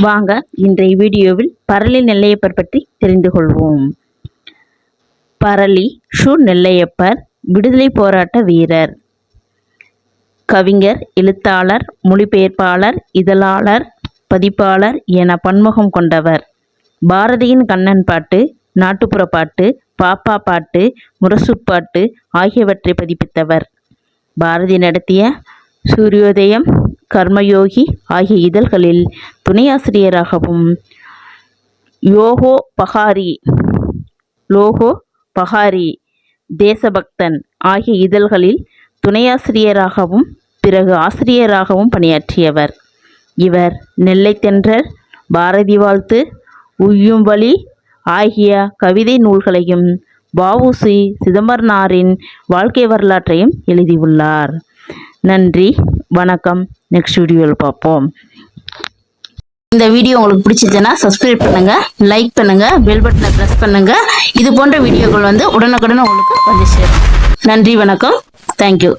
வாங்க இன்றைய வீடியோவில் பரளி நெல்லையப்பர் பற்றி தெரிந்து கொள்வோம். பரளி ஷு நெல்லையப்பர் விடுதலை போராட்ட வீரர், கவிஞர், எழுத்தாளர், மொழிபெயர்ப்பாளர், இதழாளர், பதிப்பாளர் என பன்முகம் கொண்டவர். பாரதியின் கண்ணன் பாட்டு, நாட்டுப்புற பாட்டு, பாப்பா பாட்டு, முரசுப்பாட்டு ஆகியவற்றை பதிப்பித்தவர். பாரதி நடத்திய சூரியோதயம், கர்மயோகி ஆகிய இதழ்களில் துணையாசிரியராகவும், லோகோ பகாரி, தேசபக்தன் ஆகிய இதழ்களில் துணையாசிரியராகவும் பிறகு ஆசிரியராகவும் பணியாற்றியவர். இவர் நெல்லை தென்றல், பாரதி வாழ்த்து, உய்யும் வழி ஆகிய கவிதை நூல்களையும் வ.உ.சி. சிதம்பரனாரின் வாழ்க்கை வரலாற்றையும் எழுதியுள்ளார். நன்றி, வணக்கம். நெக்ஸ்ட் வீடியோவில் பார்ப்போம். இந்த வீடியோ உங்களுக்கு பிடிச்சிருச்சுன்னா சப்ஸ்கிரைப் பண்ணுங்க, லைக் பண்ணுங்க, பெல் பட்டனை பிரஸ் பண்ணுங்க. இது போன்ற வீடியோக்கள் உடனுக்குடன் உங்களுக்கு வந்து சேரும். நன்றி, வணக்கம். தேங்க்யூ.